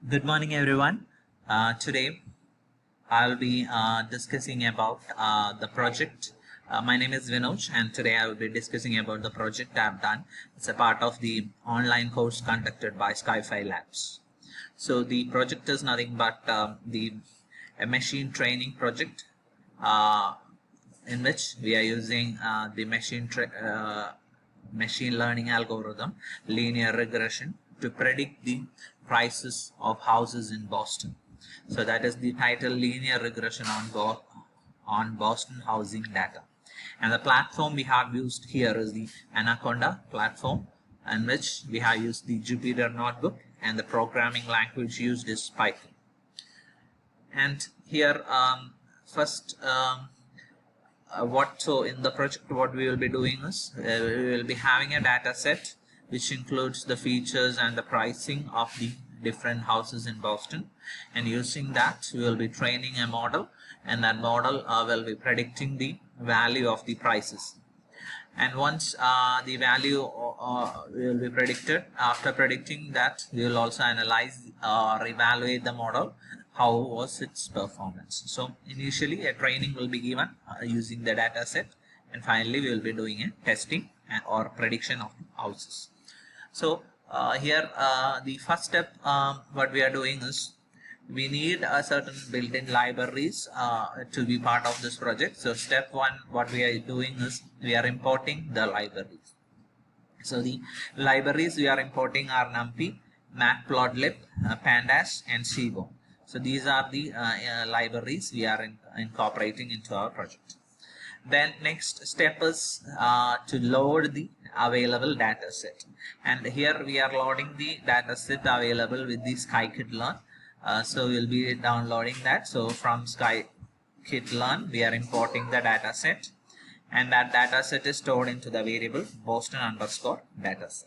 Good morning, everyone. Today, I'll be discussing about the project. My name is Vinoj, and today I will be discussing about the project I've done. It's a part of the online course conducted by Skyfi Labs. So the project is nothing but a machine training project uh, in which we are using the machine learning algorithm, linear regression, to predict the prices of houses in Boston. So that is the title, linear regression on Boston housing data. And the platform we have used here is the Anaconda platform, in which we have used the Jupyter notebook, and the programming language used is Python. And here first so in the project what we will be doing is we will be having a data set which includes the features and the pricing of the different houses in Boston, and using that we will be training a model, and that model will be predicting the value of the prices. And once the value will be predicted, after predicting that, we will also analyze or evaluate the model, how was its performance. So initially a training will be given using the data set, and finally we will be doing a testing or prediction of houses. So here the first step what we are doing is we need a certain built-in libraries to be part of this project. So step one, what we are doing is we are importing the libraries. So the libraries we are importing are NumPy, Matplotlib, Pandas, and Seaborn. So these are the libraries we are incorporating into our project. Then next step is to load the available data set, and here we are loading the data set available with the scikit-learn. So we'll be downloading that. So from scikit-learn we are importing the data set, and that data set is stored into the variable Boston_dataset.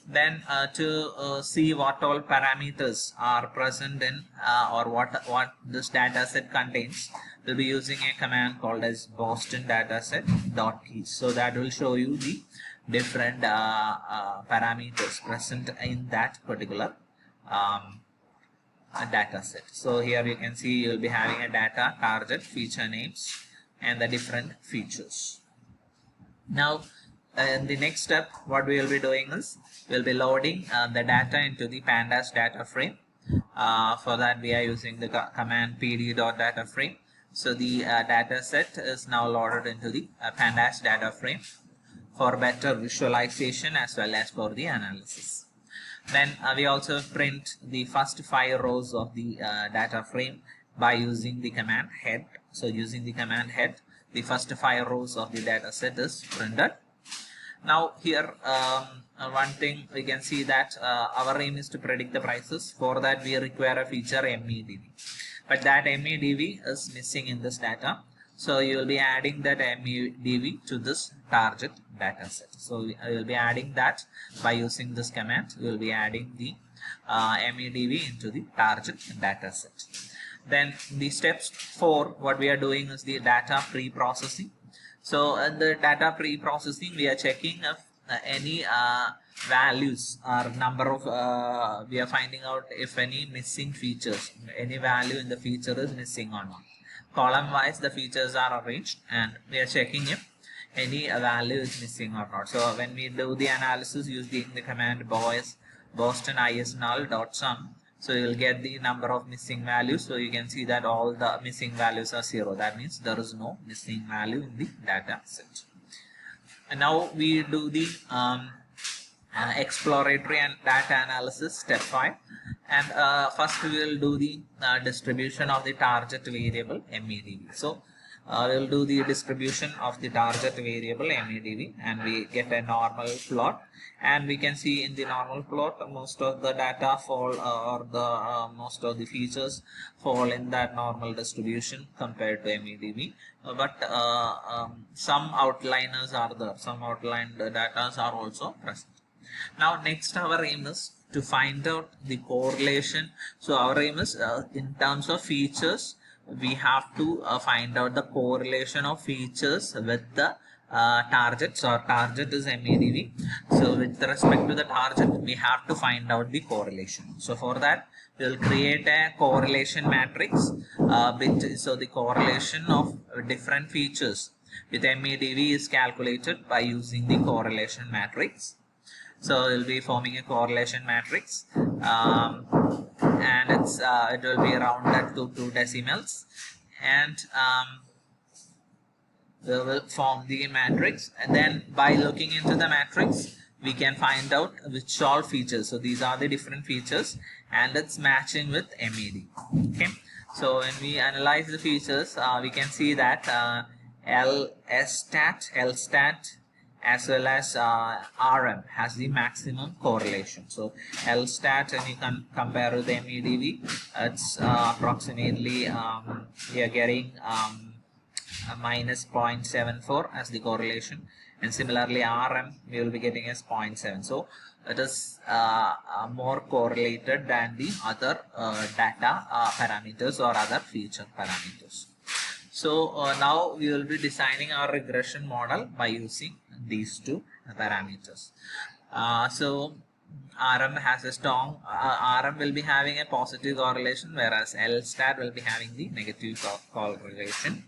Then to see what all parameters are present in or what this data set contains, we'll be using a command called as boston_dataset.keys. So that will show you the different parameters present in that particular data set. So here you can see you'll be having a data, target, feature names, and the different features. Now in the next step what we will be doing is we'll be loading the data into the pandas data frame. For that we are using the command pd.dataframe. So the data set is now loaded into the pandas data frame for better visualization as well as for the analysis. Then we also print the first 5 rows of the data frame by using the command head. So using the command head, the first 5 rows of the data set is printed. Now here one thing we can see that our aim is to predict the prices. For that we require a feature MEDV, but that MEDV is missing in this data. So you will be adding that MEDV to this target data set. So I will be adding that by using this command. We will be adding the MEDV into the target data set. Then the steps 4, what we are doing is the data pre-processing. So in the data pre-processing we are checking if any values or number of we are finding out if any missing features, any value in the feature is missing or not. Column wise the features are arranged, and we are checking if any value is missing or not. So when we do the analysis using the command Boston isnull.sum, so you will get the number of missing values. So you can see that all the missing values are 0. That means there is no missing value in the data set. And now we do the exploratory and data analysis, step 5. And first we will do the distribution of the target variable MEDV. So we will do the distribution of the target variable MEDV, and we get a normal plot, and we can see in the normal plot most of the data fall or the most of the features fall in that normal distribution compared to MEDV, but some outliners are there, some outlined data are also present. Now next our aim is to find out the correlation. So our aim is in terms of features we have to find out the correlation of features with the targets, or target is MEDV. So with respect to the target, we have to find out the correlation. So for that, we will create a correlation matrix. So the correlation of different features with MEDV is calculated by using the correlation matrix. So we'll be forming a correlation matrix, and it will be rounded to 2 decimals, and we will form the matrix, and then by looking into the matrix we can find out which all features. So these are the different features, and it's matching with MED. Okay, so when we analyze the features, we can see that LStat, as well as RM has the maximum correlation. So LStat, and you can compare with MEDV, it's approximately we are getting minus 0.74 as the correlation, and similarly RM we will be getting as 0.7. So it is more correlated than the other data parameters or other feature parameters. So now we will be designing our regression model by using these two parameters. So RM has a strong, RM will be having a positive correlation, whereas LStat will be having the negative correlation.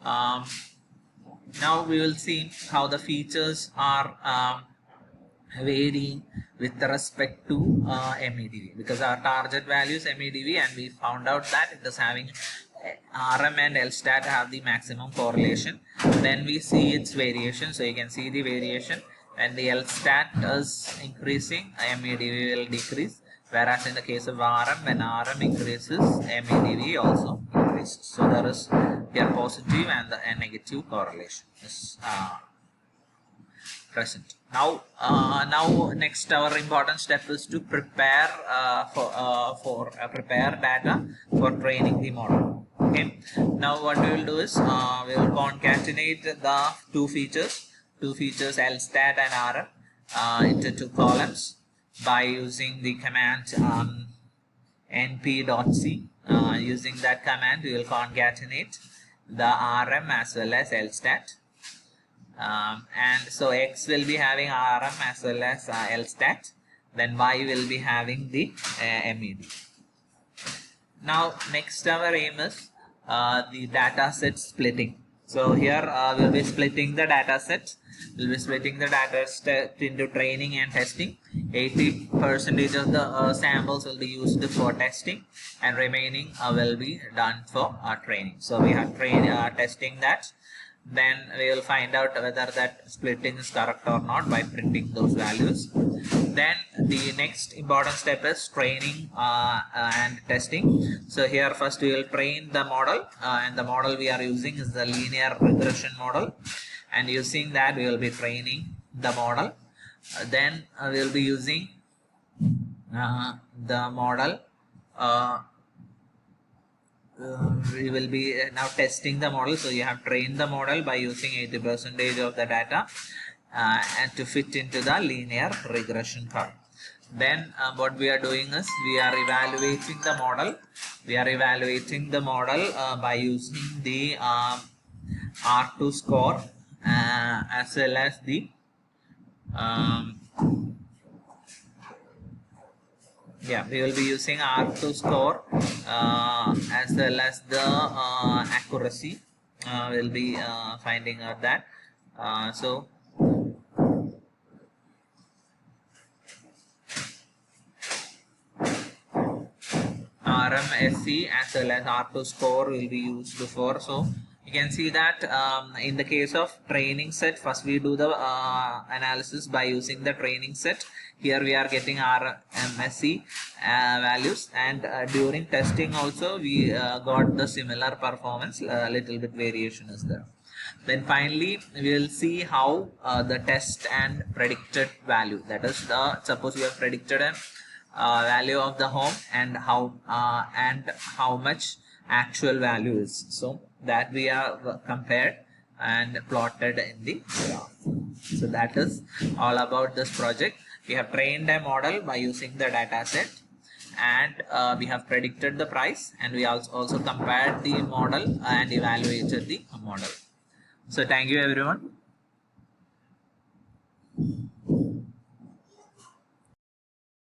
Now we will see how the features are varying with respect to MEDV, because our target value is MEDV, and we found out that it is having RM and LStat have the maximum correlation. Then we see its variation. So you can see the variation. When the LStat is increasing, MEDV will decrease. Whereas in the case of RM, when RM increases, MEDV also increases. So there is here positive and a negative correlation is present. Now, next our important step is to prepare prepare data for training the model. Okay. Now what we will do is we will concatenate the two features LStat and RM into 2 columns by using the command np.c. Using that command, we will concatenate the RM as well as LStat. And so X will be having RM as well as LStat. Then Y will be having the MED. Now next our aim is the data set splitting. So here we'll be splitting the data set. We'll be splitting the data set into training and testing. 80% of the samples will be used for testing, and remaining will be done for training. So we have testing that. Then we will find out whether that splitting is correct or not by printing those values. Then the next important step is training and testing. So here first we will train the model, and the model we are using is the linear regression model, and using that we will be training the model. Then we will be using the model. We will be now testing the model. So you have trained the model by using 80% of the data and to fit into the linear regression curve. Then what we are doing is we are evaluating the model. We are evaluating the model by using the R2 score as well as the we will be using R2 score as well as the accuracy. We'll be finding out that. So RMSE as well as R2 score will be used for. So you can see that in the case of training set, first we do the analysis by using the training set. Here we are getting RMSE values, and during testing also we got the similar performance. Little bit variation is there. Then finally we will see how the test and predicted value, that is suppose we have predicted a value of the home and how much actual value is. So that we are compared and plotted in the graph. So that is all about this project. We have trained a model by using the data set, and we have predicted the price, and we also compared the model and evaluated the model. So thank you everyone.